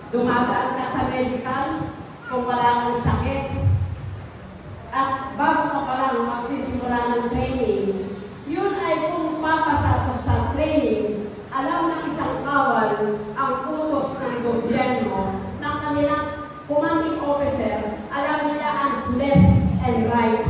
Dumadaan ka sa medical kung wala kang sakit. At bago ka pa lang magsisimula ng training, yun ay kung papasa sa training, alam ng isang kawal ang utos ng gobyerno ng kanilang commanding officer, alam nila ang left and right.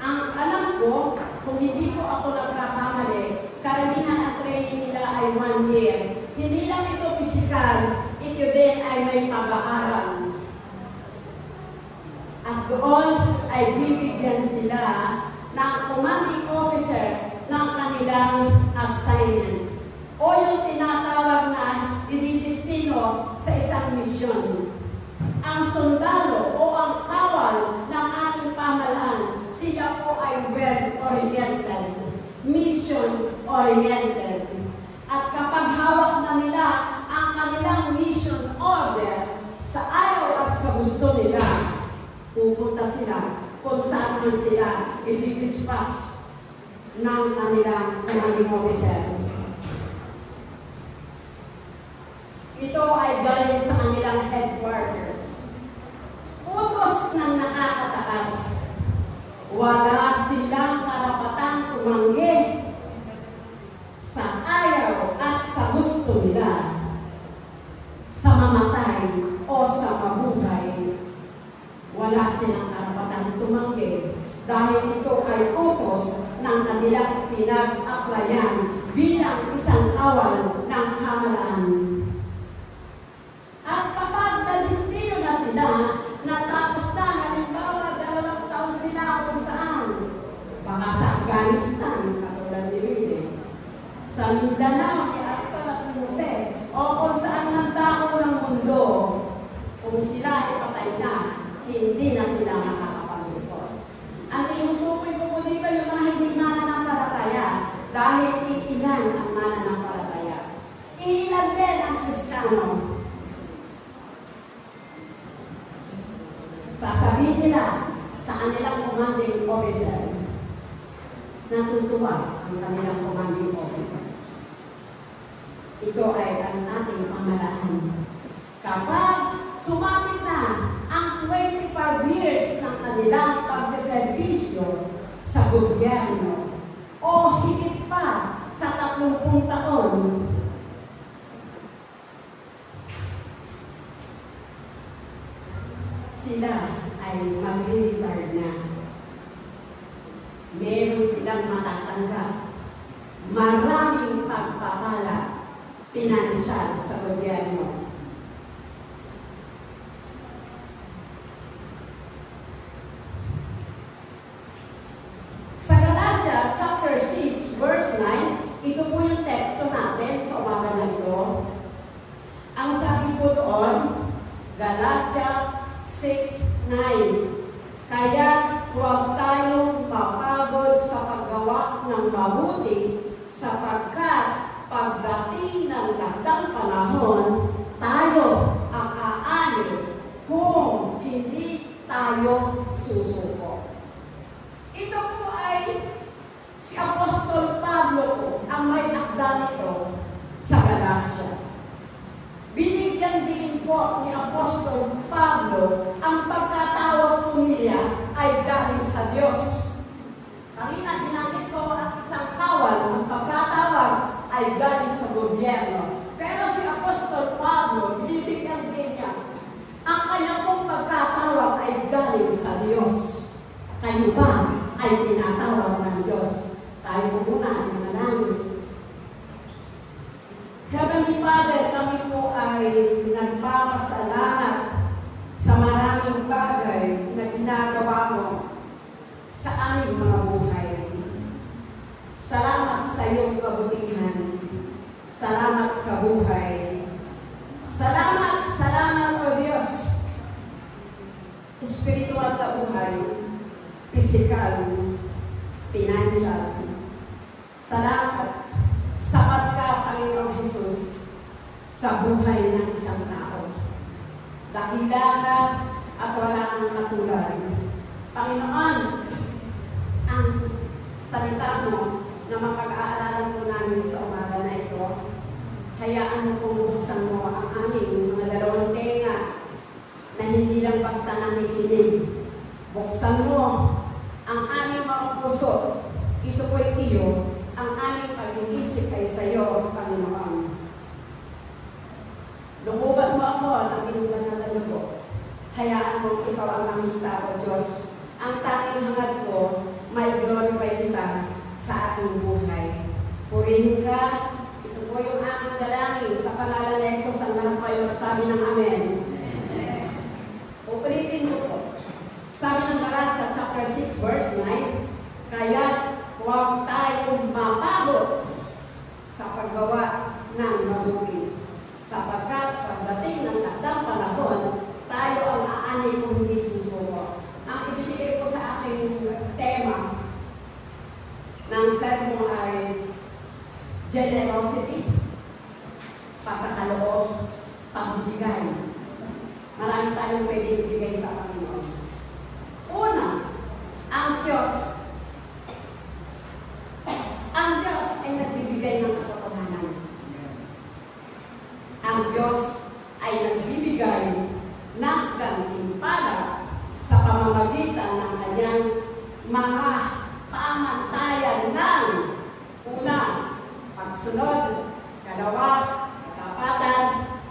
Ang alam ko, kung hindi ko ako nagkakamali, karamihan ang training nila ay 1 year. Hindi lang ito physical, ito din ay may pag-aaral. At doon ay bibigyan sila ng commanding officer ng kanilang assignment. O yung tinatawag na ididestino sa isang misyon. Ang sundalo o ang kawal ng ating pamalaan, sila po ay well-oriented, mission-oriented. At kapag hawak na nila ang kanilang mission order sa ayaw at sa gusto nila, pupunta sila kung saan man sila i-dispatch ng kanilang commanding officer. Ito ay galing sa kanilang headquarters. Utos ng nakakataas. Wala silang karapatang tumanggi sa ayaw at sa gusto nila, sa mamatay o sa mabuhay. Wala silang karapatang tumanggi dahil ito ay utos ng kanilang pinag-applyan bilang isang kawal ng pamalaan. At kapag na-destino na sila, natapos na, halimbawa, 2 taon sila kung saan. Baka sa Afghanistan, katulad ni Willie. Sa Mindanao, ni Arthur at Jose, o kung saan nagdako ng mundo. Kung sila ay patay na, hindi na sila makakapag-report. Ang tinutukoy ko po dito yung mga hindi mananampalataya dahil iilan ang mananampalataya. Iilan din ang Kristiyano. Sasabihin nila sa kanilang commanding officer, natutuwa ang kanilang commanding officer. Ito ay ang ating pamalaan. Kapag sumapit na ang 25 years ng kanilang pagseservisyo sa gobyerno o higit pa sa 30 taon, sila ay mag-retire na. Meron silang matatanggap. Maraming pagpapala pinansyal sa gobyerno. Sa Galatia chapter 6 verse 9, ito po yung teksto natin sa umaga na ito. Ang sabi po doon, Galatia 6:9. Kaya huwag tayong mapagod sa paggawa ng mabuti sapagkat pagdating ng takdang panahon, tayo ang aani kung hindi tayo susuko. Ito po ay si Apostol Pablo po ang may akda nito sa Galatia. Binigyan din po ni Apostol Pablo ang pagkatawag po niya ay galing sa Diyos. Kanina binanggit ko ang isang kawal, ang pagkatawag ay galing sa gobyerno. Pero si Apostol Pablo, binibigyan din niya ang kanyang pong pagkatawag ay galing sa Diyos. Kayo ba ay tinatawag ng Diyos? Tayo po muna ang manalangin. Heavenly Father, kami po ay nagpapasalamat sa maraming bagay na ginagawa mo sa aming mga buhay. Salamat sa iyong kabutihan. Salamat sa buhay. Salamat o Diyos. Spiritual na buhay, physical, financial. Salamat. Sapat ka, Panginoong Jesus, sa buhay ng isang tao. Dakila ka at wala kang katulad. Panginoon, ang salita mo na mapag-aaralan po namin sa umaga na ito, hayaan mo kung buksan mo ang aming mga dalawang tenga na hindi lang basta nakikinig. Buksan mo ang aming mga puso. Ito po'y iyo. Ang aming pag-iisip ay sa iyo, Panginoon. Lukuban mo ako ng iyong banal na dugo. Hayaan mo ikaw ang aming tao, Diyos. Ang tanging hangad ko, may glorify kita sa aking buhay. Purihin ka. Ito po yung aming dalangin sa pangalan ni Jesus. Ang lahat kayo magsabi ng Amen. Ulitin ko po. Sabi ng Galatia chapter 6 verse 9, kaya huwag tayong mapagod sa paggawa ng mabuti. Sapagkat pagdating ng takdang panahon, tayo ang aanay kung hindi susuko. Ang ibinigay ko sa aking tema ng sermon ay generosity, pagkakaloob, pagbibigay. Marami tayong pwede ibigay sa Panginoon. Una, ang Diyos ay nagbibigay ng katotohanan. Ang Diyos ay nagbibigay ng gantimpala sa pamamagitan ng kanyang mga pamantayan ng una, pagsunod, kalawa, katapatan,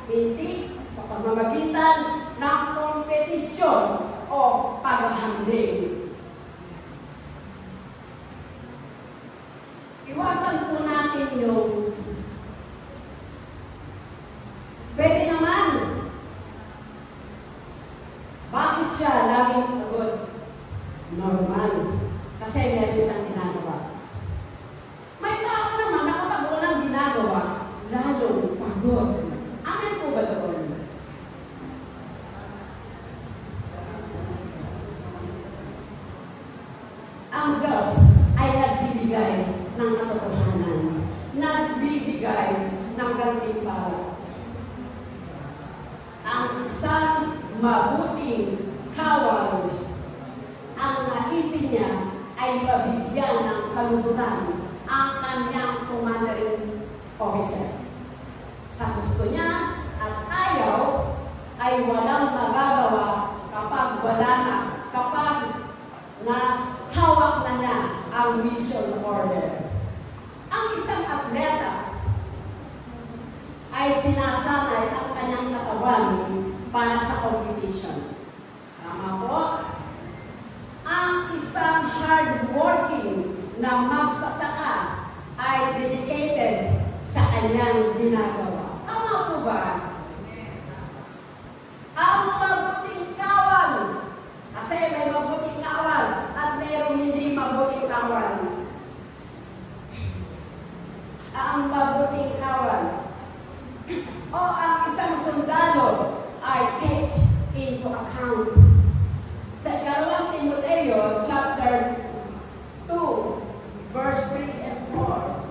hindi, sa pamamagitan ng kompetisyon o paghahambing. Iwasan po natin yung pwede naman. Bakit siya laging pagod? Normal. Kasi meron siyang ginagawa. May tao naman na kapag walang ginagawa, lalong pagod. Amen po ba doon? Ang Diyos ay nagbibigay ng katotohanan. Nagbibigay ng gantimpala. Ang isang mabuting kawal, ang naisin niya ay mabigyan ng kaluguran ang kanyang commanding officer. Sa gusto niya at ayaw ay walang magagawa kapag wala na, kapag na hawak na niya ang mission order. Ang isang atleta ay sinasanay ang kanyang katawan para sa competition. Tama po? Ang isang hard-working na magsasaka ay dedicated sa kanyang ginagawa. Tama po ba? Ang mabuting kawal, kasi may mabuting kawal at mayroong hindi mabuting kawal. Ang mabuting kawal o ang isang sundalo ay take into account. Sa 2 Timoteo chapter 2 verse 3 and 4.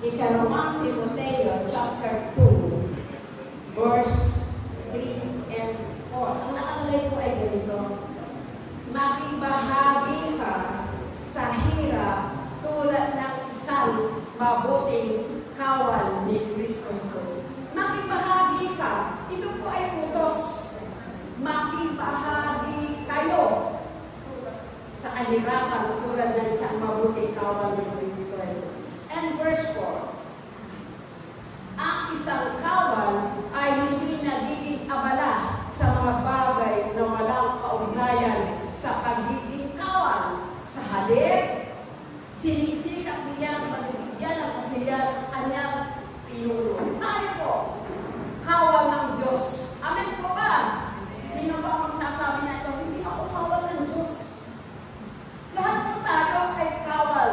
Ikalawang Timoteo chapter 2 verse 3 and 4. Ang nakalagay ko ay ganito. Makibahagi ka sa hirap tulad ng isang mabuting kawal ni Kristo Jesus. Makibahagi ka. Ito po ay utos. Makibahagi kayo sa kahirapan tulad ng isang mabuting kawal ni Kristo Jesus. And verse 4. Ang isang kawal ay hindi nagiging abala sa mga bagay na walang kaugnayan sa pagiging kawal. Sa halip, sinisikap niya ang pagbibigyan ng kasiyahan kanyang pinuno. Tayo po, kawal ng Diyos. Amen po ba? Sino ba ang magsasabi na ito? Hindi ako kawal ng Diyos. Lahat po tayo ay kawal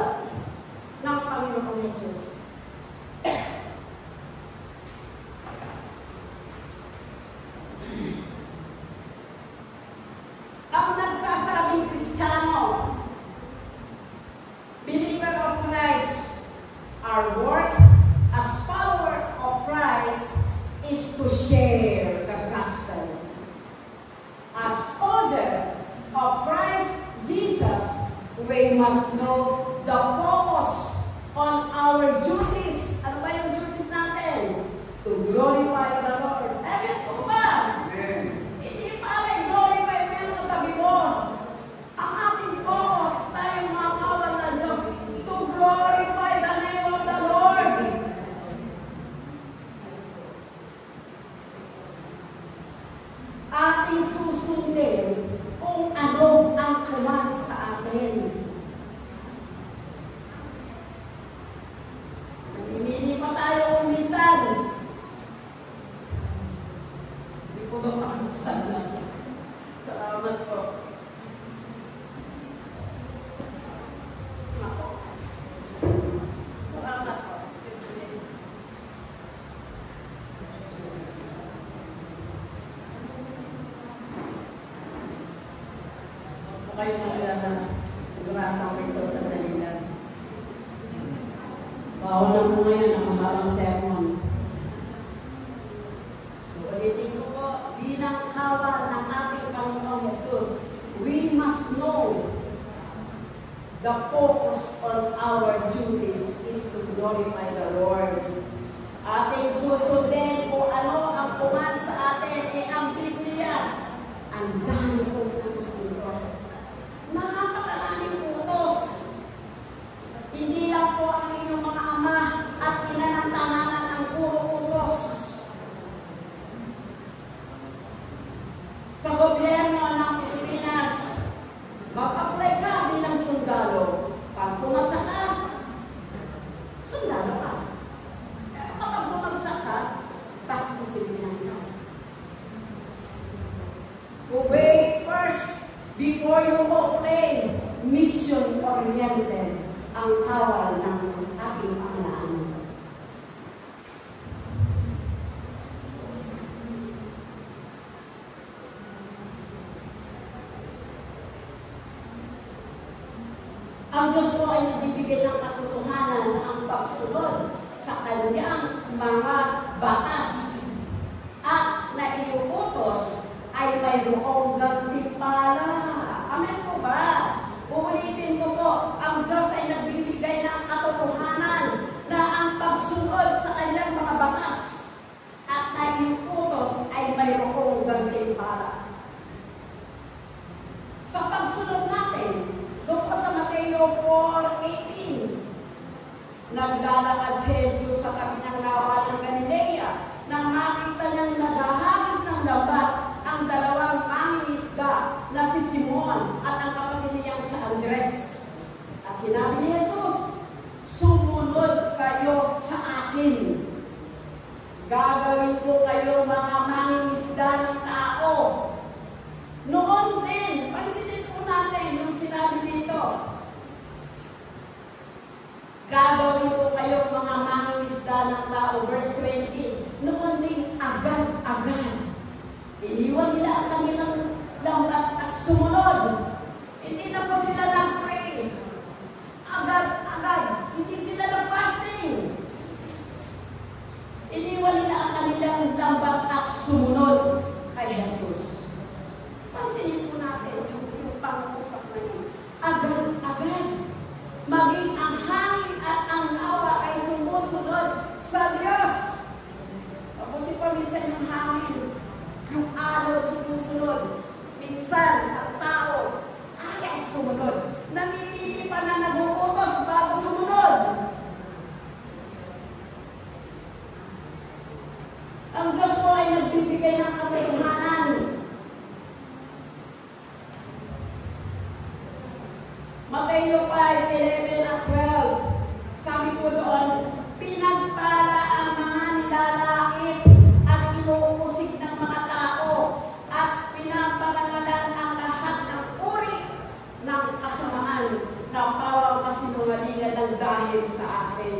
for you who claim mission-oriented ang kawal ng aking Panginoon. Ang Diyos mo ay nagbibigay ng katotohanan na ang pagsunod sa kanyang mga batas at naiuutos ay mayroong gantimpala. Amen po ba? Uulitin ko po, ang Diyos ay nagbibigay ng katotohanan na ang pagsunod sa kanyang mga batas at naiuutos ay mayroong gantimpala. Sa pagsunod natin, doon po sa Mateo 4:18, naglalakad si Jesus sa kabinang lawa ng Galilea nang makita niyang naghahagis ng lambat ang dalawang mangingisda na si Simon at ang kapatid niyang si Andres. At sinabi ni Jesus, sumunod kayo sa akin. Gagawin ko kayo mga mangingisda ng tao. Noon din, pansinin po natin yung sinabi dito. Gagawin ko kayo mga mangingisda ng tao. Verse 20. Noon din, agad-agad. Iniwan nila ang kanilang lambat at sumunod. Hindi na po sila nag-pray. Agad-agad. Hindi sila nag-fasting. Iniwan nila ang kanilang lambat at sumunod kay Jesus. Pansinin po natin yung pang-usap na yun. Agad-agad. Maging ang hangin at ang lawa ay sumusunod sa Diyos. Mabuti pa minsan yung hangin. Yung araw sumusunod. Minsan, ang tao ay sumunod. Namimili pa na nag-uutos bago sumunod. Ang Diyos mo ay nagbibigay ng katotohanan. Mateo 5:11 at 12. Sabi po doon, pinagpala ang mga nilalait at inuusig ng mga tao at pinaparangalan ang lahat ng uri ng kasamaan na pawang kasinungalingan ng dahil sa akin.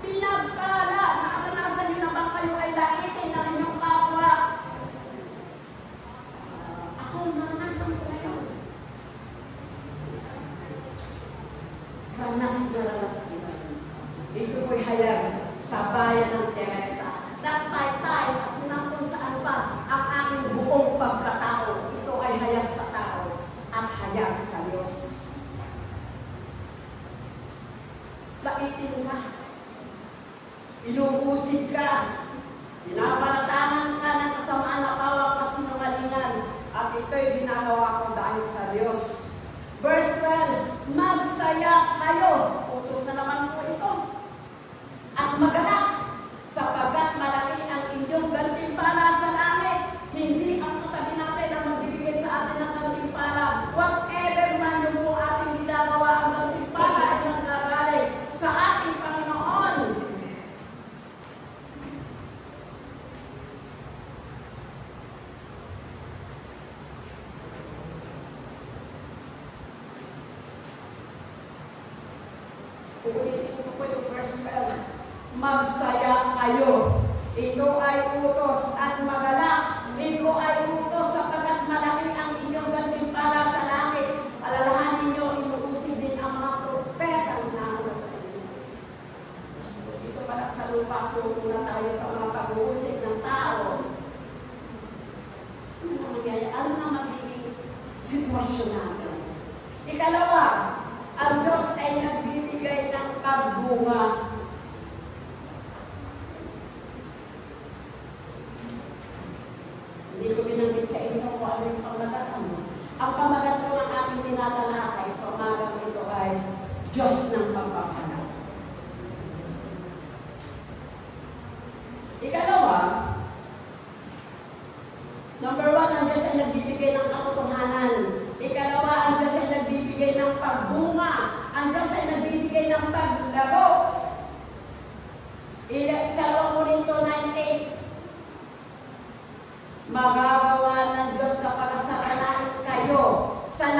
Pinagpala, nakasanasan niyo naman kayo ay laitin ng inyong kapwa. Ako, naranasan ko ngayon. Ranas na ranas kita. Ito po'y hayag sa bayan ng Teresa. Nagtay-tay at kung saan pa ang aking buong pagkatao. Ito ay hayag sa tao at hayag sa Diyos. Laitin ka. Inuusig ka. Pinapalatangan ka ng kasamaan na pawang kasinungalingan. At ito'y ginagawa ko dahil sa Diyos. Verse 12, magsaya kayo. Utos na naman po ito. At magalak, sapagkat malaki ang inyong gantimpala sa langit. Hindi ang katabi natin ang magbibigay sa atin ng gantimpala. Whatever man yung po ating ginagawa, ang gantimpala ay nanggagaling sa ating Panginoon. Ulitin ko po yung verse 12. Magsaya kayo. Ito ay utos at magalak. Ito ay utos sapagkat malaki ang inyong gantimpala sa langit. Alalahanin ninyo, inuusig din ang mga propetang nauna sa inyo. Dito pala sa lupa, suko na tayo sa mga pag-uusig ng tao. Ano na magyaya? Ano na magiging sitwasyon natin? Ikalawa, ang Diyos ay nagbibigay ng pagbunga. Hindi ko binanggit sa inyo kung ano yung pamagat mo. Ang pamagat ko ng ating tinatalakay sa umagang ito ay Diyos ng pagpapala. Ikalawa, number 1, ang Diyos ay nagbibigay ng katotohanan. Ikalawa, ang Diyos ay nagbibigay ng pagbunga. Ang Diyos ay nagbibigay ng paglaro. Ikalawang Korinto 9:8. Magagawa ng Diyos na pagkasakalain kayo sa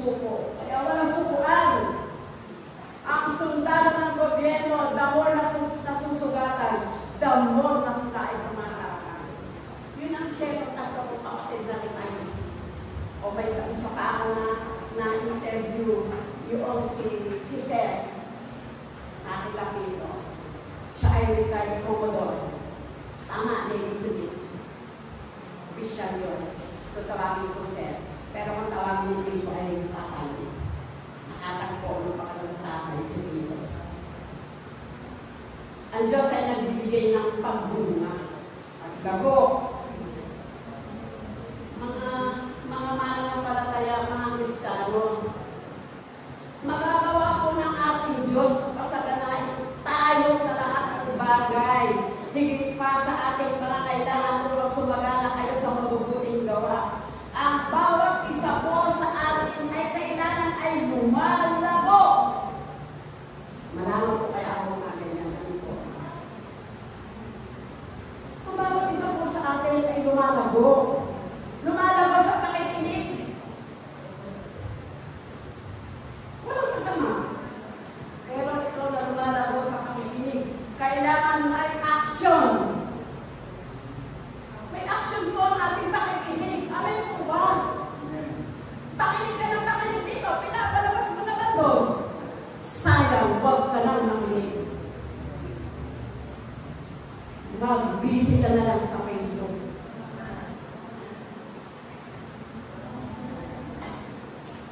susuko. Kaya walang sukuan. Ang sundalo ng gobyerno, the more nasusugatan, the more na sila ay pumaharapan. Yun ang share ng tatlo kong kapatid na rin ay. O may isa pa ako na interview yung si Seth. Nakilaki ito. Siya ay retired Commodore. Tama, Navy. Official yun. So, tawagin ko Seth. Pero kung tawagin nito ay tatay. Nakatagpo ng pakalang tatay si Pito. Ang Diyos ay nagbibigay ng pagbunga. Paglago. Mga mananampalataya, mga Kristiyano, magagawa po ng ating Diyos kung pasaganahin tayo sa lahat ng bagay. Higit pa sa ating mga kailangan upang sumagana kayo sa mabubuting gawa. Ang bawat isa po sa atin ay kailangan ay lumalago. Malaman po kaya ako mga ganyan dito. Ang bawat isa po sa atin ay lumalago. Lumalago sa pakikinig. Walang masama. Pero ikaw na lumalago sa pakikinig, kailangan may action. May action po ang ating pakikinig. Amen po ba? Pakinig ka ng pakinig dito. Pinapalabas mo na ba doon? Sayang, huwag ka lang makinig. Mag-busy ka na lang sa Facebook.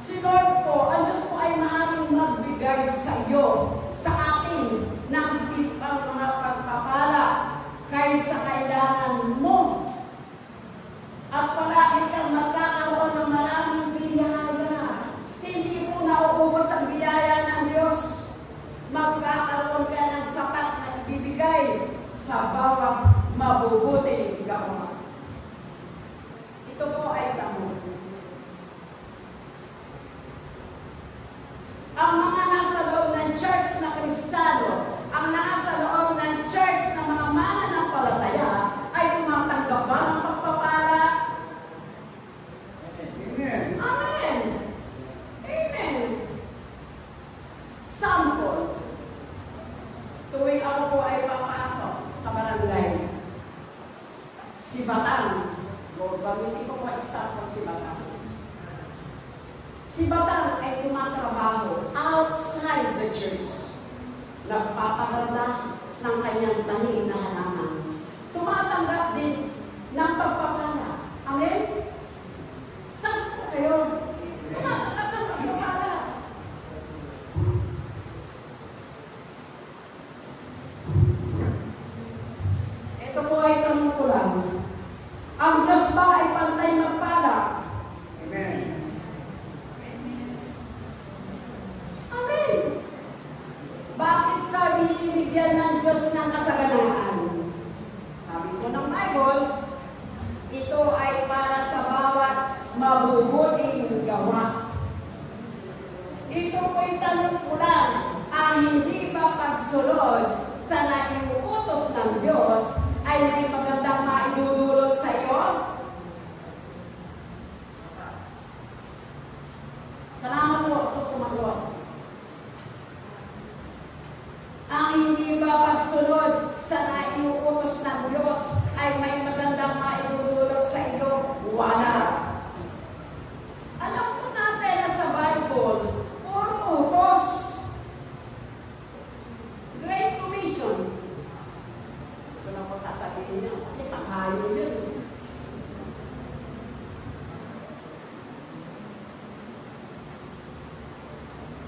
Si Lord po, ang Diyos po ay maaaring magbigay sa iyo, sa atin, ng tipang mga pagpapala kaysa kailangan mo. At palagi kang magkakaroon ng maraming biyaya. Hindi mo nauubos ang biyaya ng Diyos. Magkakaroon ka ng sapat na ibibigay sa bawat mabubuting gawa. Ito po ay tamo. Ang mga nasa loob ng church na Kristiyano, ang nasa loob ng church na mga mananampalataya, ay tumatanggap ba ng pagpapala? Amen. Amen. Amen. Sample. Tuwing ako po ay papasok sa barangay, si Batang, gamitin ko po example si Batang. Si Batang ay tumatrabaho outside the church. Nagpapaganda ng kanyang tanim na halaman. Tumatanggap din ng pagpapala. Amen? Saan po kayo? Tumatanggap ng pagpapala. Ito po ay tanong ko lang. Ang Diyos ba ay pantay magpala? Amen. Amen. Bakit ka binibigyan ng Diyos ng kasaganaan? Sabi ko ng Bible, ito ay para sa bawat mabubuting gawa. Ito po'y tanong ko lang, ang hindi ba pagsunod sa naiuutos ng Diyos ay may magandang maidudulot sa iyo? Salamat po sa sumagot. Ang hindi ba pagsunod sa naiuutos ng Diyos ay may magandang maidudulot sa iyo? Wala. Alam po natin na sa Bible, puro utos. Great Commission. Ito na po sasabihin niyo kasi panghayo yun.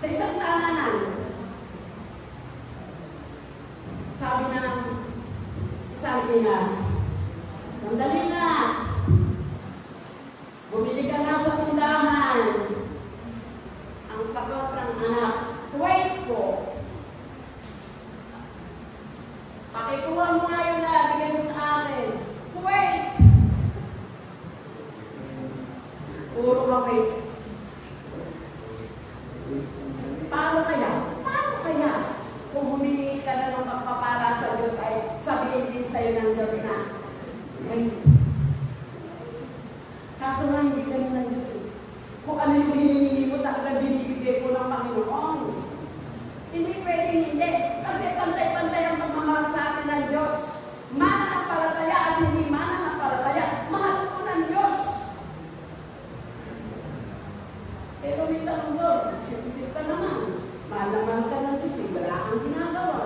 Sa isang tahanan, sabi ng isang ina, sandali na, bumili ka na sa tindahan. Ang sagot ng anak, wait po. Pakikuha mo nga yun na, bigay mo sa akin. Wait! Puro ka wait. Paano kaya? Paano kaya? Kung humingi ka na ng pagpapala sa Diyos ay sabihin din sa'yo ng Diyos na ng Panginoon. Hindi pwedeng hindi. Kasi pantay-pantay ang pagmamahal sa atin ng Diyos. Mananampalataya at hindi mananampalataya. Mahal ko ng Diyos. Pero may tanong doon, isip-isip ka naman. Mahal naman ka ng Diyos, wala kang ginagawa.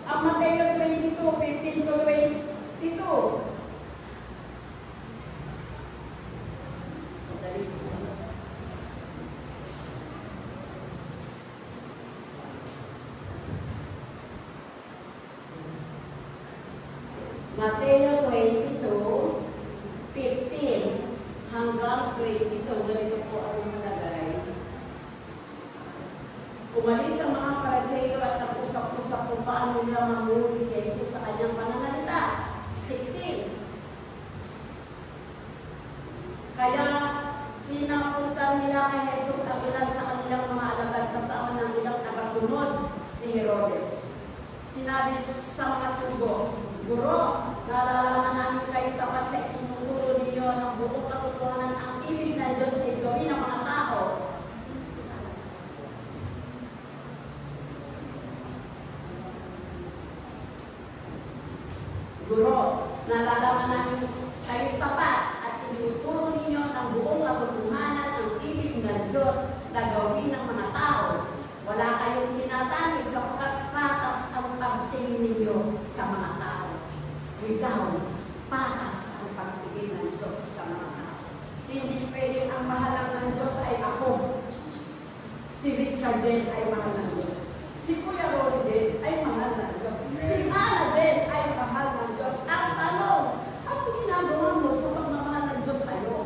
Ang Mateo 22, 15 to 22. Mateo 22, 15 hanggang 22. Ganito po ang nalagay. Umalis ang mga Pariseo at nag-usap-usap kung paano nila mamuli si Jesus sa kanyang pananalita. 16. Kaya pinapunta nila kay Jesus ang ilan sa kanilang mga alagad kasama ng ilang tagasunod ni Herodes. Sinabi sa mga sugo, Guro, nalalaman namin kayo tapat sa itinuturo ninyo ng buong katotohanan ang ibig ng Diyos ay gawin ng mga tao. Guro, nalalaman namin kayo tapat at itinuturo ninyo ng buong katotohanan ang ibig ng Diyos na gawin ng mga tao. Wala kayong tinatangis sapagkat patas ang pagtingin ninyo sa mga tao. Ikaw, patas ang pagtingin ng Diyos sa mga tao. Hindi pwedeng ang mahalang ng Diyos ay ako. Si Richard din ay mahal ng Diyos. Si Kuya Rory din ay mahal ng Diyos. Si Ana din ay mahal ng Diyos. Ang tanong, ano ginagawa mo sa pagmamahal ng Diyos sa'yo?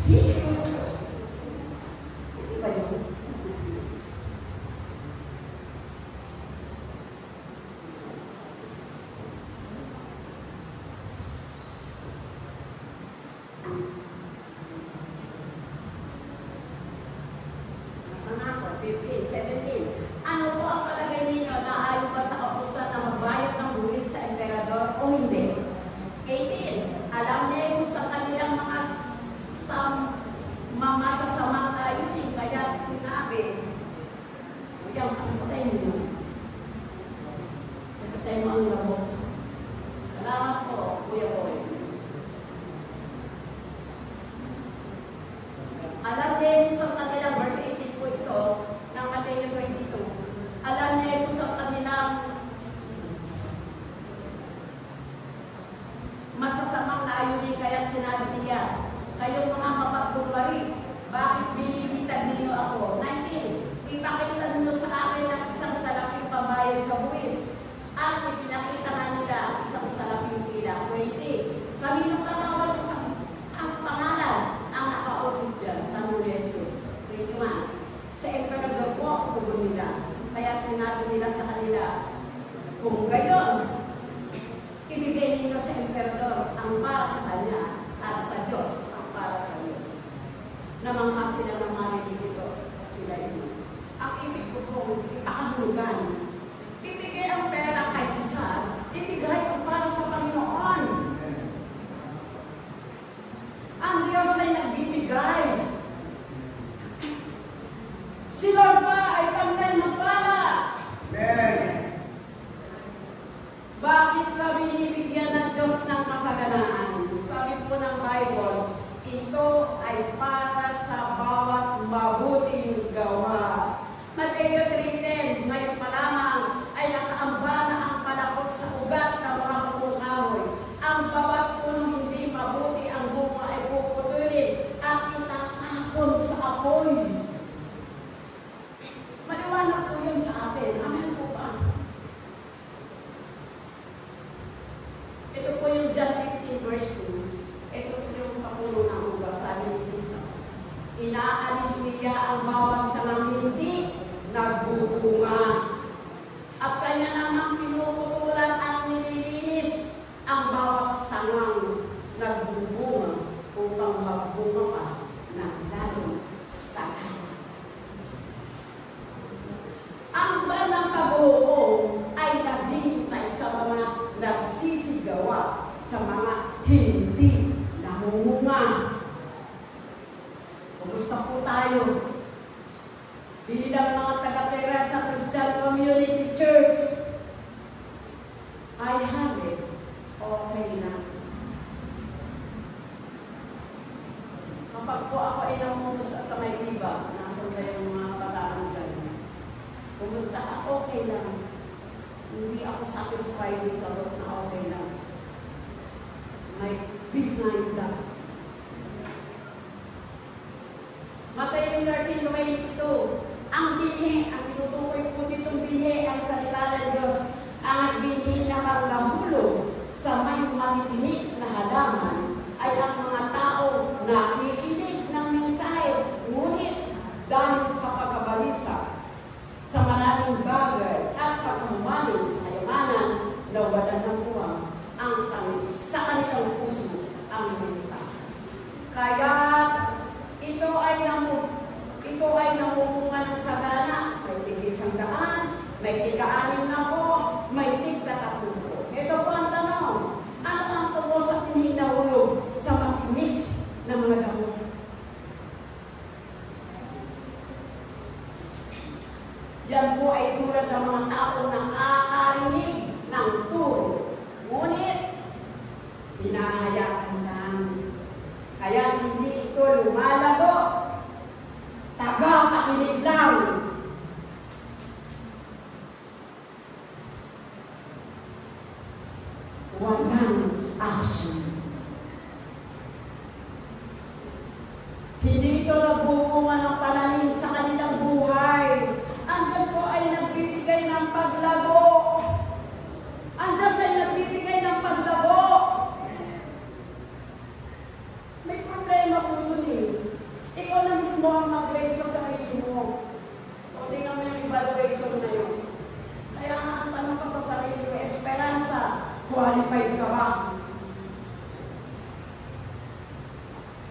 Sino? Hindi ba yun? tayo. Bilang mga taga-pera sa Christian Community Church, I have it. Okay na. Kapag po ako ay namumusta sa may iba, nasan ba yung mga kataan dyan? Kumusta ka? Okay lang. Hindi ako satisfied sa Lord na okay lang. May big mind lang. Matthew 13:22. Ang binhi, ang tinutukoy po ditong binhi, ang salita ng Diyos, ang binhi na panggamulong sa may matitinik na halaman ay ang mga tao na nakikinig ng mensahe, ngunit dahil sa pagkabalisa sa maraming bagay at pagkamumaling sa kayamanan na wala ng buwang ang tamis sa kanilang puso ang mensahe. Kaya ito ay namumunga ng sagana, may tig-100, may tig-6 na po, may tig-30 po. Ito po ang tanong, ano ang tubo sa pininahulog sa matinik ng mga gamot? Yan po ay tulad ng mga tao na nakakarinig ng turo, ngunit hinahayaan lang. Kaya hindi ito lumalago. Taga-pakinig lang. Walang action. Hindi ito nagbubunga ng pananim sa kanilang buhay. Ang Diyos po ay nagbibigay ng paglago. Ang Diyos ay nagbibigay ng paglago. May problema po yun eh. Ikaw na mismo ang mag-grade sa sarili mo. O tingnan mo yung evaluation na yun. Kaya nga ang tanong pa sa sarili mo, esperanza, qualified ka ba?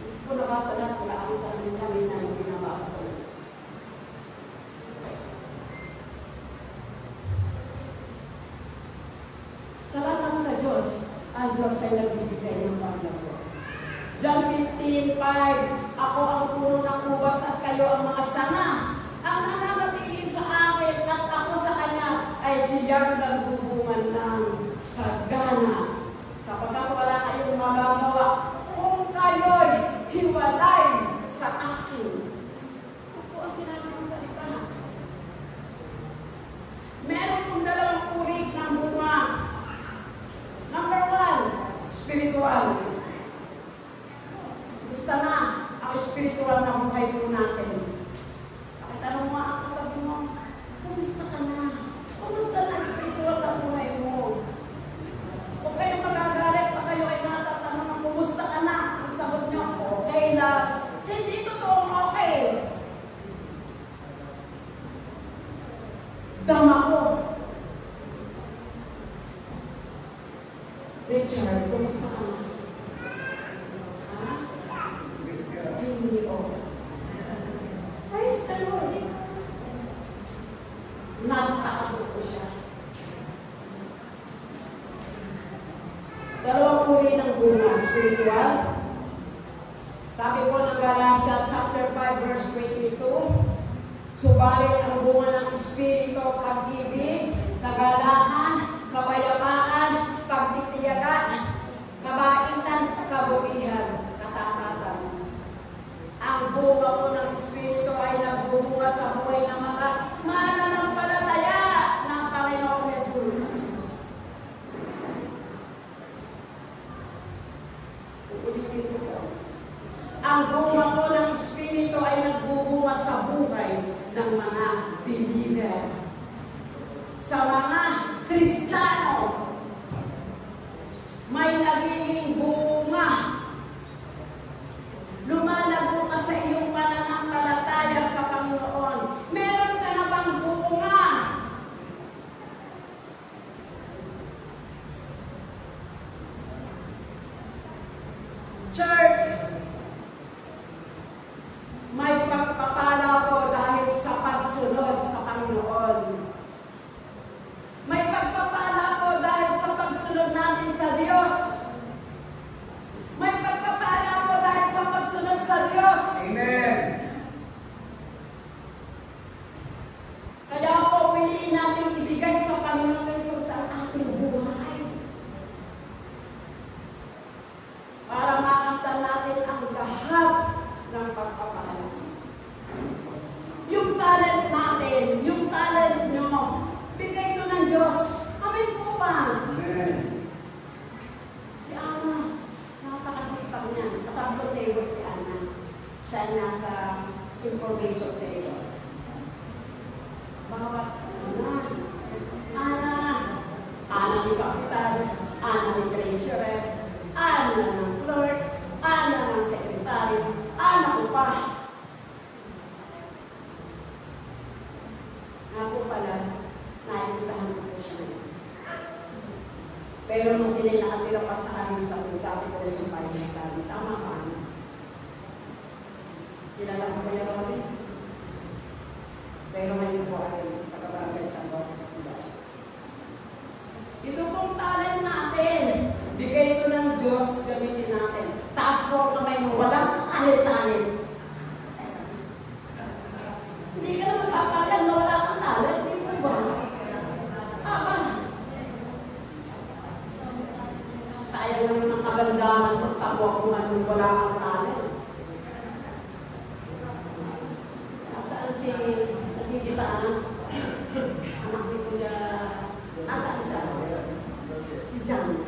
Hindi ko nabasa lahat, wala ang sarili namin na yung binabasa ko. Salamat sa Diyos, ang Diyos ay nagbibigay ng paglago. John 15:5, ako ang puno ng ubas at kayo ang mga sanga. Ang nananatili sa akin at ako sa kanya ay siyang nagbubungan ng sagana. Sapagkat wala kayong magagawa kung kayo'y hiwalay sa akin. Ito po ang sinabi ng salita. Meron kong 2 uri ng bunga. Number 1, spiritual. Gusto na ang spiritual na buhay po natin. Pakitanong mo ang katabi mo, kumusta ka na? Kumusta na ang spiritual na buhay mo? Kung kayo magagalit pa kayo ay natatanong ng kumusta ka na? Ang sagot nyo, okay lang. Hindi totoong okay. Dama ko. Richard, kumusta ka na? Praise the Lord. Napakabot ko siya. 2 uri ng bunga, spiritual. Sabi po ng Galatia chapter 5 verse 22, subalit ang bunga ng Espiritu, pag-ibig, kagalakan, kapayapaan, pagtitiyagan, kabaitan, kabutihan, katapatan. Ang bunga po ng Espiritu ay nagbubunga sa buhay ng mga mananampalataya ng Panginoong Jesus. Ulitin ko po. Ang bunga po ng Espiritu ay nagbubunga sa buhay ng mga believer. Sa mga Kristiyano, may nagiging bunga. Lumalago ka sa iyong pananampalataya sa Panginoon. Meron ka na bang bunga? Church, may pagpapala po dahil sa pagsunod sa Panginoon. siya nasa information table. Bawat ana ni kapitan, ana ni treasurer, ana ng clerk, ana ng secretary, ana ko pa. Ako pala, naibutahan ko siya. Pero nung sila nakatira pa sa amin sa Pagkati ko sa Bible study, tama ka. Kilala ko kaya kami. Pero ngayon po ay pagkabarangay sa bawat sila. Ito pong talent natin. Bigay ito ng Diyos, gamitin natin. Taas po kamay mo, walang talent. Hindi ka na magpapalan na wala kang talent. Hindi po ba? Sayang naman ang kagandahan ng kapwa ko ngayon wala kang talent. Nasaan si Nakikita anak ni Kuya, nasaan siya? Si John.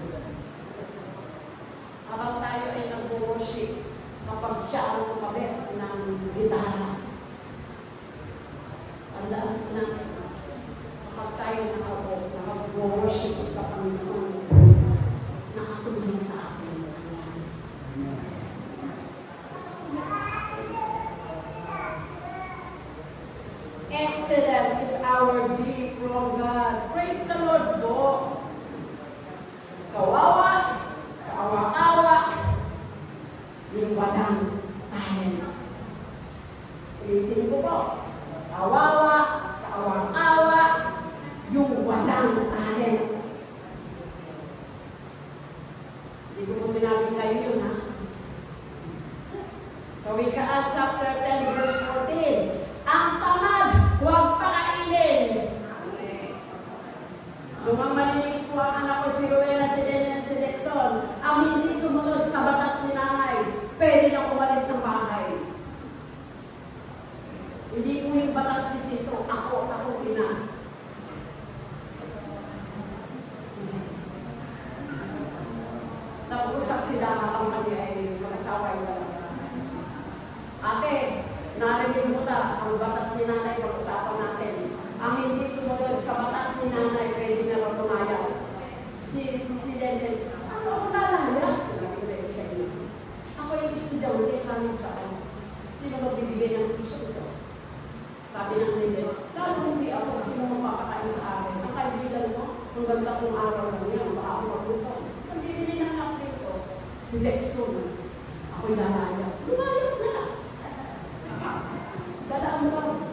Habang tayo ay nag-worship, kapag siya ang kumabit ng gitara, tandaan ko na, kapag tayo nag-worship sa Panginoon, nakatulong sa akin. Excellent is our gift from God. Praise the Lord po. Kawawa, kaawa-awa, yung walang talent. Ulitin ko po. Kawawa, kaawa-awa, yung walang talent. Hindi ko po sinabi kayo yun, ha? Kawikaan chapter 10 verse 14. Ang tamad, huwag pakainin. Lumang maliliit po ang anak ko si Rowena, si Daniel, si Dexon. Ang hindi sumunod sa batas ni nanay, pwede lang umalis ng bahay. Hindi po yung batas ni Sito, ako ina. Nag-usap sila ang kami ay mag-asawa yung dalawa. Ate, narinig mo ta, ang batas ni nanay, pag-usapan natin. Ang hindi sumunod sa batas ni nanay, pwede na lang tumayas. Si Daniel, ano ako nalayas? Ako yung estudyante, kami sa ako. Sino magbibigay ng piso ito? Sabi ng Daniel, lalo hindi ako, sino mapapakain sa akin? Ang kaibigan mo, hanggang 3 araw lang yan, baka ako magluto. Ang bibili ng anak dito, si Lexon, ako'y lalayas. Lumayas na! Dalaan mo lang.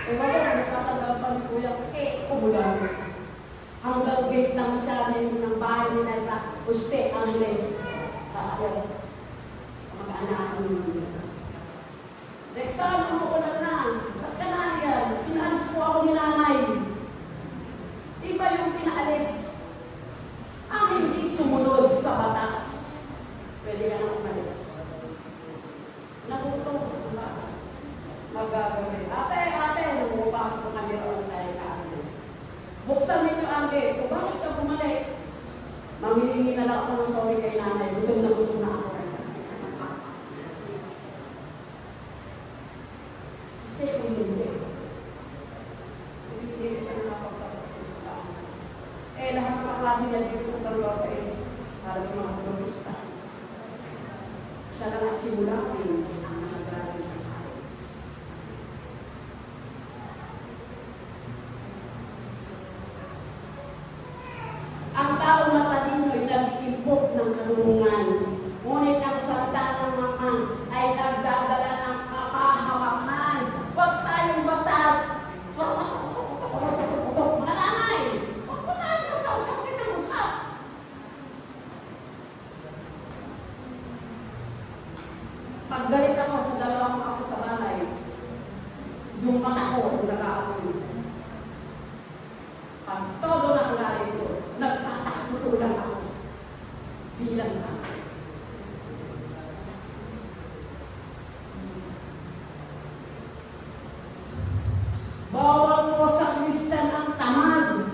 Wala, nagtatagal pa ni Kuya. Umulan. Hanggang gate lang siya ng bahay nila na Uste, Angeles. Mag-anak mo. Dexon, umuulan na. Ba't ka na yan? Pinaalis po ako ni nanay. Iba yung pinaalis. Ang hindi sumunod sa batas. Pwede ka na umalis. Natutong. Magagawin. Ate, lumupang ko kami oras tayo kasi. Buksan ninyo ang gate. Kung bakit ka bumalik, mamilingi na lang ako ng sorry kay nanay. Gutom na ako. Kasi kung hindi siya nakapagpapasin. Lahat ng klase na dito sa Tarlote para sa mga turista. Siya lang at simula ko yung nag-graduate sa college. Ang tao matalino ay nag-impok ng karunungan. Ngunit ang salita ng Ama ay nagdadala ng kapahawakan. Huwag tayong basta mga nanay. Huwag po tayong basta usapin ng usap. Paggalit ako sa dalawang ako sa bahay, yung mata ko, nag-aapoy. Pag todo na ang galit ko, nagtatakot lang ako. Bilang ako. Bawal po sa Christian ang tamad.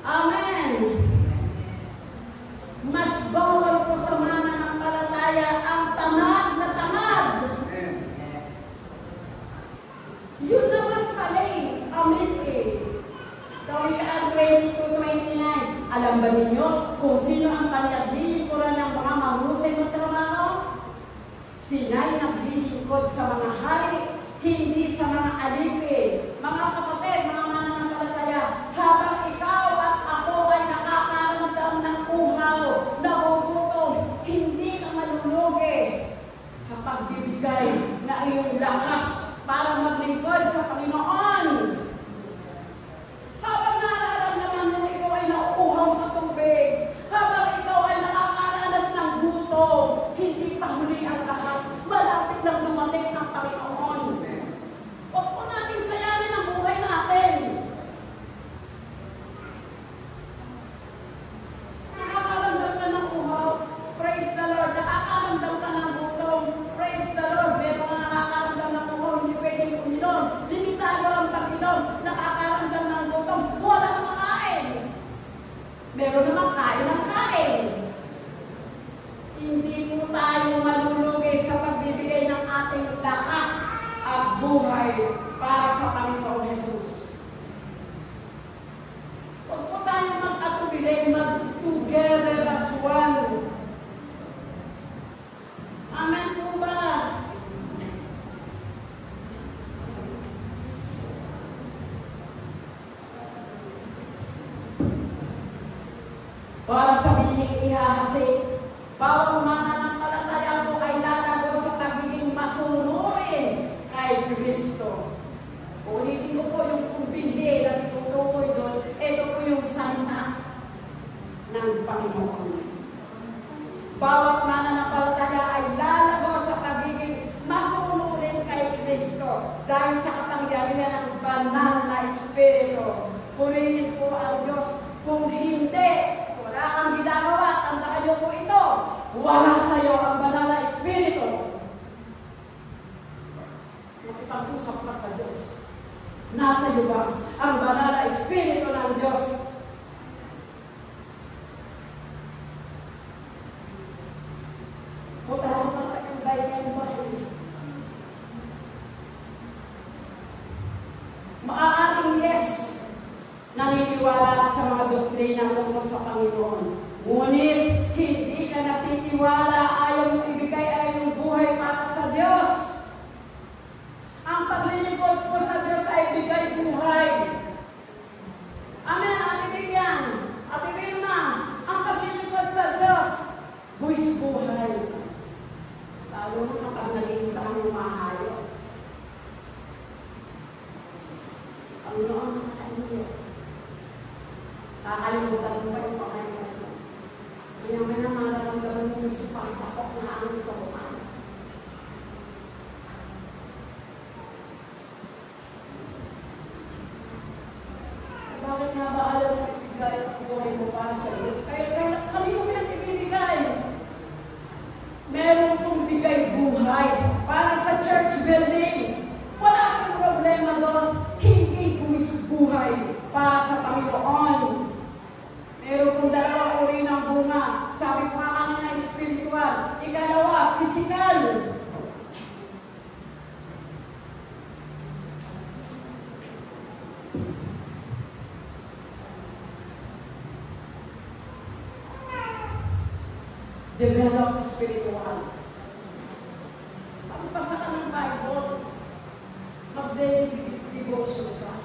Amen. Mas bawal po sa mananampalataya ang tamad na tamad. Sila'y naglilingkod sa mga hari, hindi sa mga alipin. Mga kapatid, mga mananampalataya, habang ikaw at ako ay nakakaramdam ng uhaw, nagugutom, hindi ka malulugi sa pagbibigay na iyong lakas para maglingkod sa Panginoon. Habang nararamdaman mo ikaw ay nauuhaw sa tubig, habang ikaw ay nakakaranas ng gutom, hindi pa huli ang lahat. Malapit lang dumating ang Panginoon. Huwag po natin sayangin ang buhay natin. Nakakaramdam ka ng uhaw, praise the Lord. Nakakaramdam ka ng gutom, praise the Lord. May mga nakakaramdam ng uhaw, hindi pwedeng uminom. Limitado ang Panginoon, nakakaramdam ng gutom, walang makain. Meron namang kain ng kain. Hindi po tayo malulugi sa pagbibigay ng ating lakas at buhay para sa Panginoong Jesus. Huwag po tayo mag-atubili, mag-together as one. Amen po ba? Para sa biling ihahasik, bawat mananampalataya mo ay lalago sa pagiging masunurin kay Kristo. Ulitin ko po yung kumbinhi na itutukoy doon. Ito po yung salita ng Panginoon. Bawat mananampalataya ay lalago sa pagiging masunurin kay Kristo dahil sa kapangyarihan ng banal na Espiritu. Purihin po ang Diyos. Kung hindi, wala kang ginagawa, tandaan niyo po ito. Wala sa iyo ang banal na Espiritu. Makipag-usap ka sa Diyos. Nasa iyo ba ang banal na Espiritu ng Diyos? Putahan mo na yung bayan mo. Maaaring yes, naniniwala ka sa mga doktrina tungkol sa Panginoon. Ngunit, hindi ka natitiwala, ayaw mong ibigay ay yung buhay para sa Diyos. Ang paglilingkod po sa Diyos ay bigay buhay. Amen, Ate Vivian. Ate Vilma, ang paglilingkod sa Diyos, buwis buhay. Lalo mo kapag naging sa aming mahayos. Panginoon, kakalimutan mo ba yung Panginoon? Kaya may namaramdaman mo yung supangsakok na ang sa mukha. Bakit nga ba alam na ibigay ang buhay mo para sa Diyos? Kaya kanino mo yung ibibigay? Meron kong bigay buhay para sa church building. Wala akong problema doon. Hindi buwis buhay para sa Panginoon. Meron kong dalawang uri ng bunga. Sabi ko nga na spiritual. Ikalawa, physical. Develop spiritual. Pagbasa ka ng Bible, mag-daily devotion ka.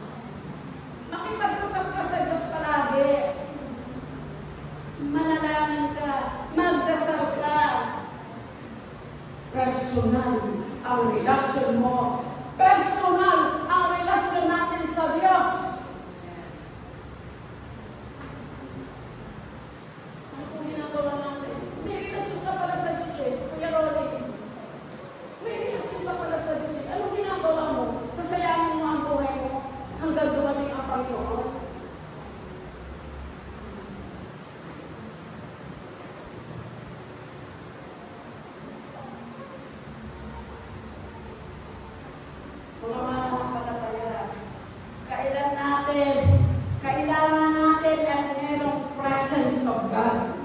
Makipag-usap ka sa Diyos palagi. Manalangin ka, magdasal ka. Personal ang relasyon mo. Personal ang relasyon natin sa Diyos. Ano kung ginagawa natin? May relasyon ka pala sa Diyos eh. Kuya Rolly, may relasyon ka pala sa Diyos eh. Anong ginagawa mo? Sasayangin mo ang buhay mo hanggang dumating ang Panginoon. Mga mananampalataya, kailangan natin ang merong presence of God.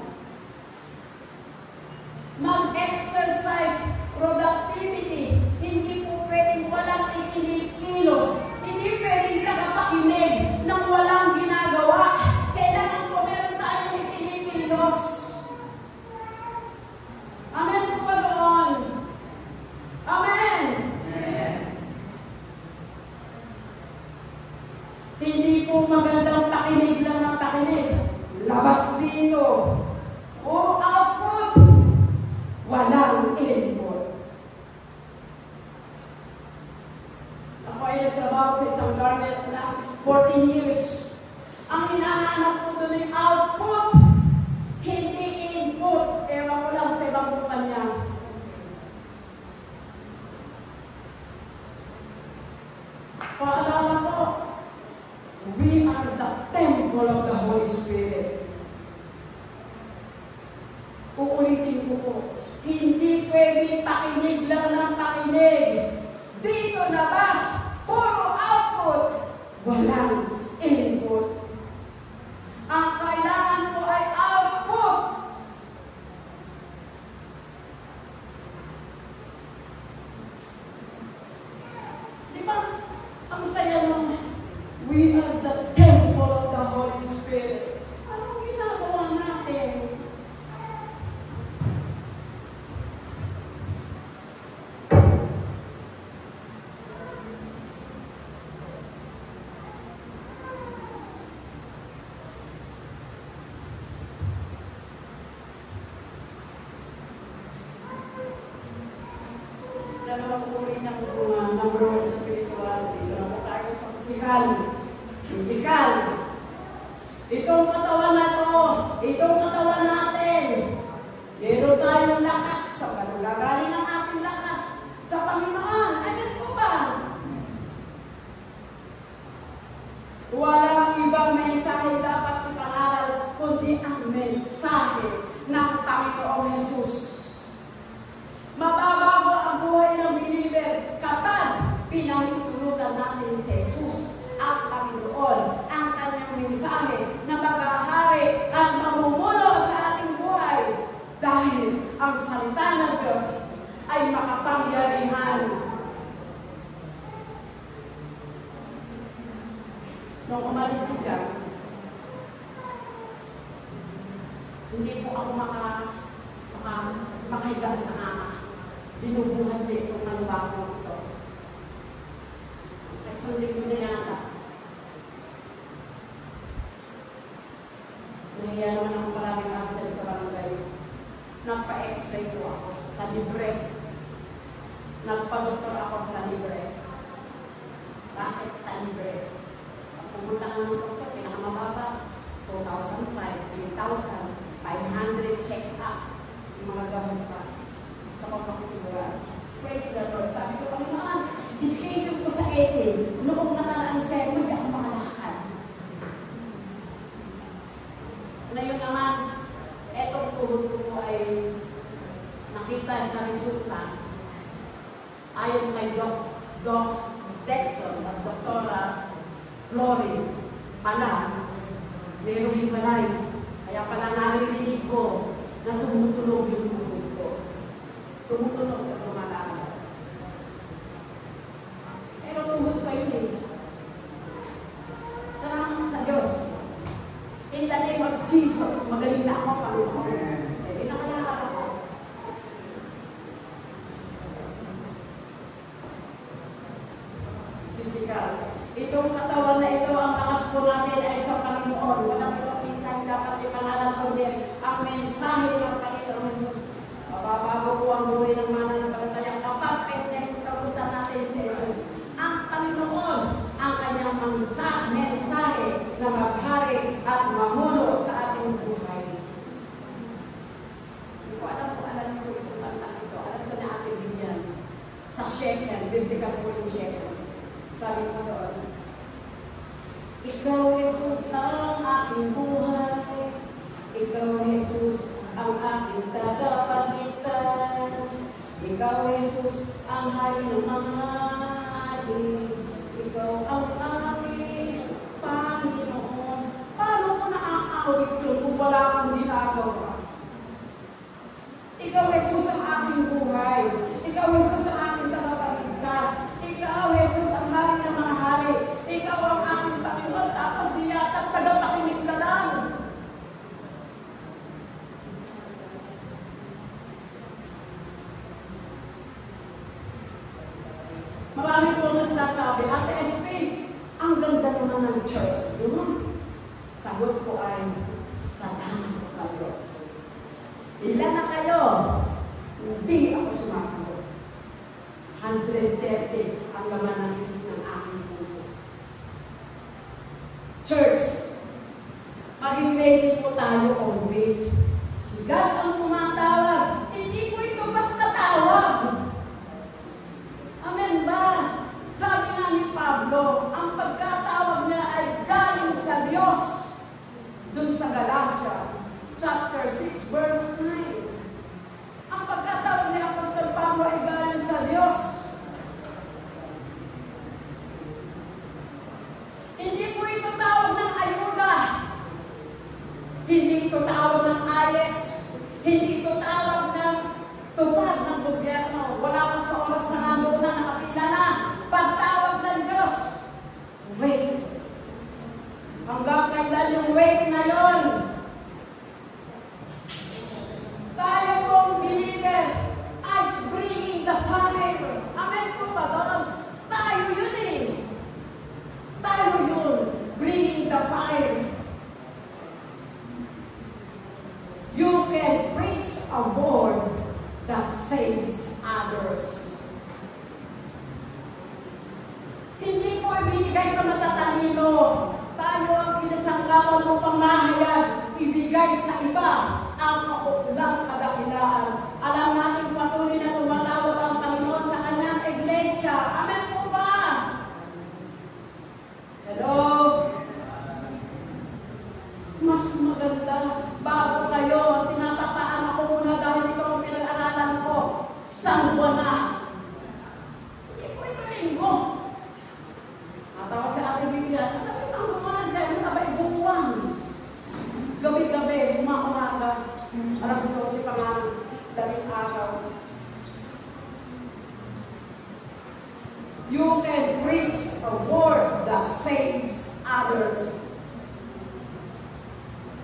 Mag-exercise productivity. Hindi po pwedeng walang ikinikilos. Hindi pwedeng nakapakinig ng walang ginagawa. Kailangan po meron tayong ikinikilos. Amen po ba doon? government ng 14 years. Ang hinahanap ko doon ay output, hindi input. Ewan ko lang sa ibang kumpanya. Paalala ko, we are the temple of the Holy Spirit. Uulitin ko po, hindi pwede pakinig lang ng pakinig. Dito labas, puro output, walang input. Ang kailangan ko ay output. Di ba, ang saya nung we are the temple of the Holy Spirit. Anong ginagawa natin? Dalawang uri ng number one spirituality. Dalawa tayo sa physical. Physical. Itong katawan na to, itong katawan natin, meron tayong lakas. Sa panagagaling ang ating lakas sa Panginoon. Ayan po ba? Walang ibang mensahe dapat ipangaral, kundi ang mensahe ng Panginoong Jesus. Mababago ang buhay ng believer kapag pinahintulutan natin si Jesus, ang Panginoon, ang kanyang mensahe na maghahari at mamumuno sa ating buhay dahil ang salita ng Diyos ay makapangyarihan. Nung umalis si John, hindi po ako makahiga sa ama. Binubuhan din itong malubago ito. Isang linggo na yata. Nahiya naman ako maraming absent sa barangay. Nagpa-x-ray po ako sa libre. Nagpa-doktor ako sa libre. Bakit sa libre? Pumunta nga ng doktor, pinakamababa. 2,500, 3,500 check-up. Yung mga gamot pa. Praise the Lord. Sabi ko, Panginoon, schedule ko sa 18. Noong nakaraan sa hindi ako makalakad. Ngayon naman, etong tuhod ko ay nakita sa resulta. Ayon kay Doc Dexon at Dr. Flory, pala, mayroong himalay. Kaya pala narinig ko na tumutulog yung tuhod ko. Tumutunog at tumatama. Pero tuhod pa yun eh. Salamat sa Diyos. In the name of Jesus, magaling na ako, Panginoon. Eh, pinakayakap ako. Physical. Itong katawan na ito, ang lakas po natin ay sa Panginoon. Walang ibang mensahe dapat ipangalan ko din. Ang mensahe ng Panginoon Jesus. Mababago po ang buhay ng mananampalataya kapag pinagkakutan natin si Jesus. Ang Panginoon, ang kanyang mensahe na maghari at mamuno sa ating buhay. Hindi ko alam kung alam niyo itong kanta ito. Alam ko na ating bigyan. Sa Shekel, bibigyan po yung Shekel. Sabi ko doon, Ikaw, Jesus, ang aking buhay. Ikaw, Jesus, ang aking tagapagligtas. Ikaw, Jesus, ang hari ng mga hari. Ikaw ang aking Panginoon. Paano ko nakakawit yun kung wala akong ginagawa? Ikaw, Jesus, ang aking buhay. Ikaw, Jesus, ang aking tagapagligtas. Ikaw, Jesus, ang hari ng mga hari. Ikaw ang aking Panginoon. Tapos di yata tagapakinig ka lang. Marami po nagsasabi, Ate SP, ang ganda naman ng church. Sagot ko ay, salamat sa Diyos. Ilan na kayo? Hindi ako sumasagot. 130 ang laman ng Diyos ng aking puso. Church, maging ready po tayo always. Si God ang tumatawag. Hindi po ito basta tawag. Amen ba? Sabi nga ni Pablo, ang pagkatawag niya ay galing sa Diyos. Dun sa Galatia, chapter 6, verse 9. Ang pagkatawag ni Apostol Pablo ay galing sa Diyos. Hindi po ito tawag ng ayuda. Hindi ito tawag ng IEX. Hindi ito tawag ng tupad ng gobyerno. Wala pa sa oras na nandun na nakapila na. Pagtawag ng Diyos. Wait. Hanggang kailan yung wait na yon? Tayo pong believer is bringing the fire. Amen po ba doon? Tayo yun eh. Tayo yun. Bringing the fire. You can preach a word that saves others. Hindi po ibinigay sa matatalino. Tayo ang pinasangkapan mo pamahayag, ibigay sa iba ang mauulang kadakilaan. Alam natin patuloy na tumatawag ang Panginoon sa kanyang iglesia. Amen po ba? Hello? Mas maganda bago kayo, tinatataan ako muna dahil ito ang pinag-aralan ko. Sangwa na. Hindi po ito linggo. Natawa sa ating Biblia, ang mga sa'yo, nabay buwan. Gabi-gabi, umaga, alas 12 pa nga, daming araw. You can preach a word that saves others.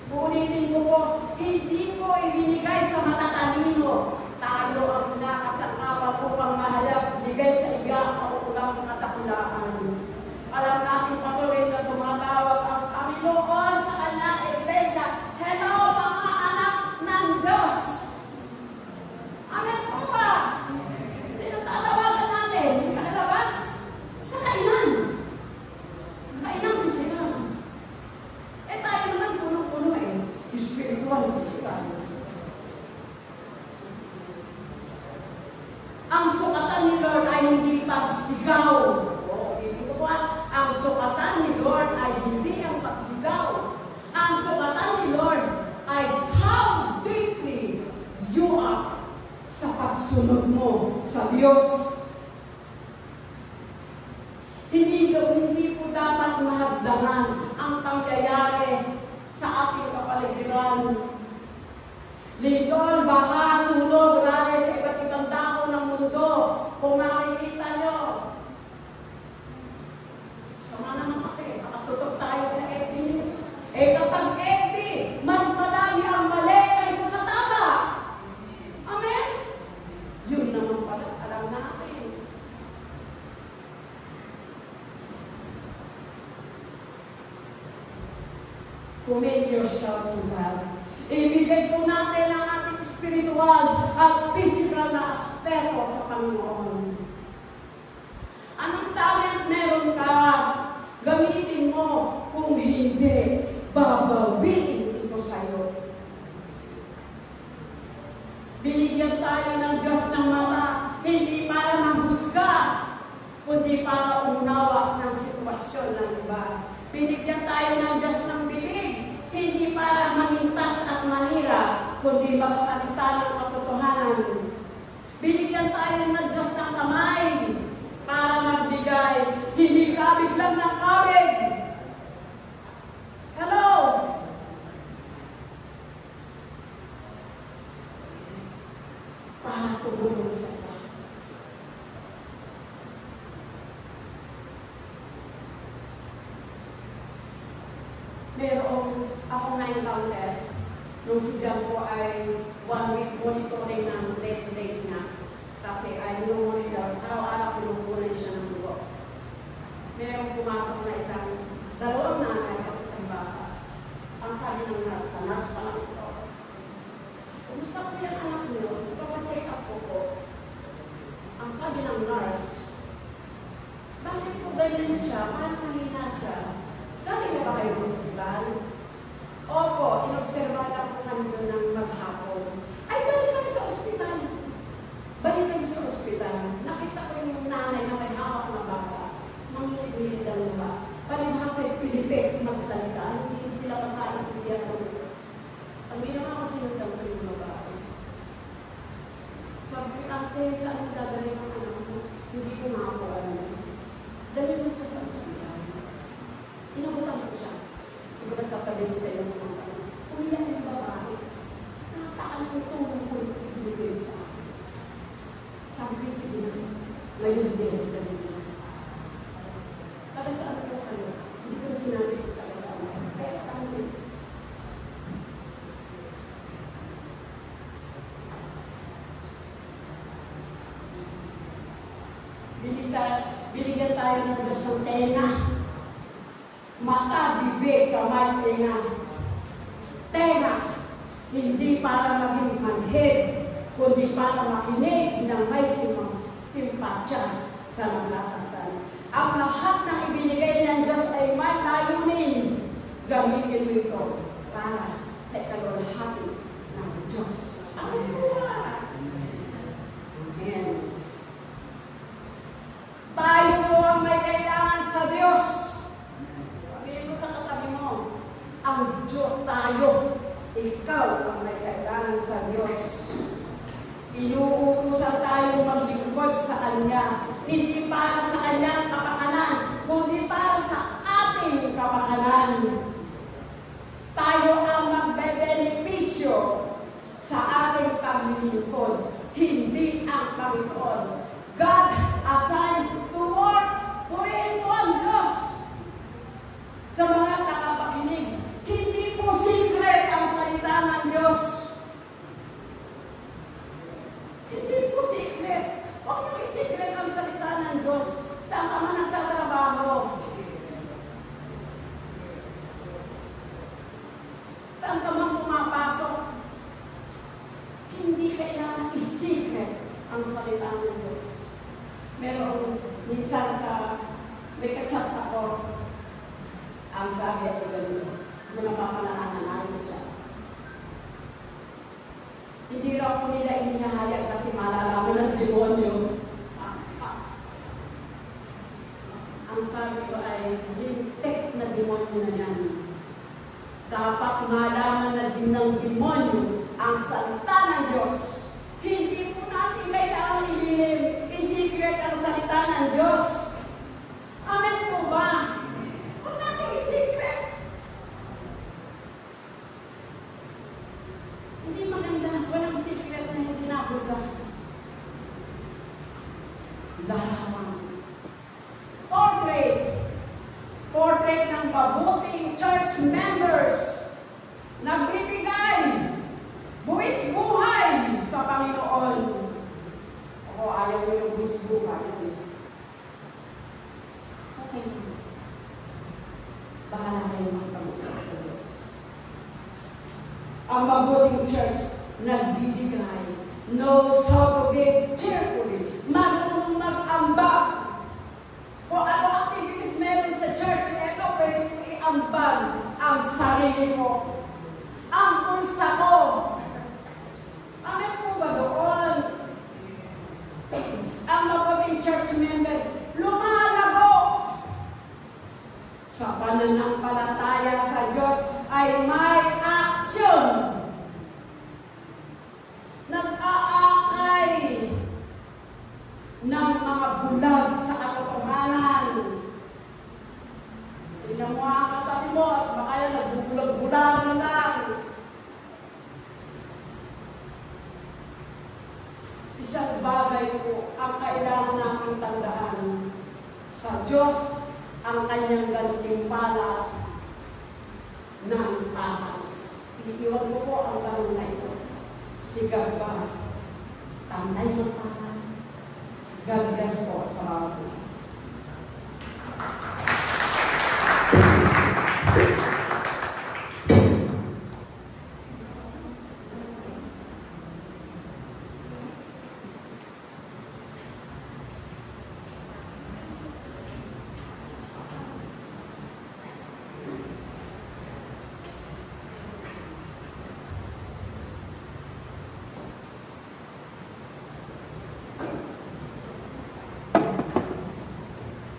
Ulitin mo po, hindi po ibinigay sa matatalino. Tayo ang nakasangkapan upang mahayag, bigay sa iba ang ulang katakilaan. Alam natin patuloy na tumatawag ang Panginoon sa kanyang iglesia. Hello, mga anak ng Diyos! Amen po ba? Sino tatawagan natin? Nakalabas? Sa kainan. Kainan din sila. Eh tayo naman puno-puno eh. Spiritual sila. Ang sukatan ni Lord ay hindi pagsigaw. Ang sukatan ni Lord ay hindi ang pagsigaw. Ang sukatan ni Lord ay how deeply you are sa pagsunod mo sa Diyos. Hindi po dapat mahagdangan ang pangyayari sa ating kapaligiran. Lindol, baha, sunog, rari sa iba't ibang dako ng mundo. Kung makikita nyo, sama naman kasi, nakatutok tayo sa FB News. Eh kapag FB, mas madami ang mali kaysa sa tama. Amen? Yun naman pala, alam natin. Commit yourself to God. Ibigay po natin ang ating spiritual at physical na aspeto sa Panginoon. Anong talent meron ka? Gamitin mo. Kung hindi, babawiin ito sa'yo. Binigyan tayo ng Diyos ng mata, hindi para mahusga, kundi para unawa ng sitwasyon ng iba. Binigyan tayo ng Diyos ng bibig, hindi para mamintas at manira, kundi magsalita ng katotohanan. Binigyan tayo ng Diyos ng kamay, para magbigay, hindi kabig lang ng kabig. Hello? Para tumulong sa iba. Merong akong na-encounter nung si Jan ko ay 1 week monitoring ng late niya. Kasi ay minumonitor, araw-araw pinukunan siya ng dugo. Merong pumasok na dalawang nanay at isang bata. Ang sabi ng nurse, sa nurse pa lang ito, kumusta po yung anak niyo? Ipapacheck up po. Ang sabi ng nurse, bakit po ganyan siya? Paano mahina siya? Galing ba kayo ng hospital? Opo, inobserbahan ko kami doon ng maghapon. Ay, balik kayo sa ospital. Balik kayo sa ospital. Nakita ko yung nanay na may hawak na bata. Mangilit-gilit ang lupa. Palibhasa yung Pilipek magsalita. Hindi sila makaintindihan ng Diyos. Ang ginawa ko sinundan ko yung babae. Sabi ko, ate, saan mo dadalhin ang anak mo? Hindi ko makakuha na. Dali mo siya sa ospital. Inabutan ko siya. Hindi ko nasasabihin sa iyo ng mga anak. Umiyak yung babae. Nakatakan yung tulong ko yung ibigay sa akin. Sabi ko, sige na. Ngayon din, dali niya. Para saan ko kayo? Hindi ko sinabi ko tayo sa anak. Kaya kami. Binigyan tayo ng Diyos ng tenga. Mata, bibig, kamay, tenga. Tenga, hindi para maging manhid, kundi para makinig ng may simpatya sa nasasaktan. Ang lahat ng ibinigay ng Diyos ay may layunin. Gamitin mo ito para sa kalulahati ng Diyos. Amen. Tayo ang may kailangan sa Diyos. Sabihin mo sa katabi mo, ang Diyos tayo. Ikaw ang may kailangan sa Diyos. Inuutusan tayo maglingkod sa Kanya. Hindi para sa Kanyang kapakanan, kundi para sa ating kapakanan. Tayo ang magbebenepisyo sa ating paglilingkod, hindi ang Panginoon. God assigned to work. Purihin mo ang Diyos. Sa mga nakapakinig, hindi po secret ang salita ng Diyos. Hindi po secret. Huwag niyo i-secret ang salita ng Diyos. Saan ka man nagtatrabaho? Saan ka man pumapasok? Hindi kailangan i-secret ang salita ng Diyos. Meron minsan sa may kachat ako, ang sabi at gano'n, mga papanaan ko siya. Hindi raw ko nila inihayag kasi malalaman ng demonyo. Ang sabi ko ay, lintik na demonyo na yan. Dapat malaman na din ng demonyo ang salita ng Diyos. Hindi po natin kailangan i-secret ang salita ng Diyos. Amen po ba? Huwag natin i-secret. Hindi maganda. Walang secret na hindi nabuga. Larawan. Portrait ng mabuting church members. Nagbibigay buwis buhay sa Panginoon. Ako, ayaw mo yung buwis buhay. Okay. Bahala kayo magpag-usap sa Diyos. Ang mabuting church, nagbibigay, knows how to give cheerfully, marunong mag-ambag. Kung ano activities meron sa church, ito pwede ko i-ambag ang sarili ko, ang pulsa ko. Amen po ba doon? Ang mabuting church member, lumalago sa pananampalataya sa Diyos ay may action. Nag-aakay ng mga bulag sa katotohanan. Tingnan mo ang katabi mo at baka yan nagbubulag-bulag lang. Isang bagay po ang kailangan namin tandaan. Sa Diyos ang kanyang gantimpala ng takas. Iiwan ko po ang tanong na ito. Sigag ba? Tanay ng takas? Gagdas po sa bawat isa.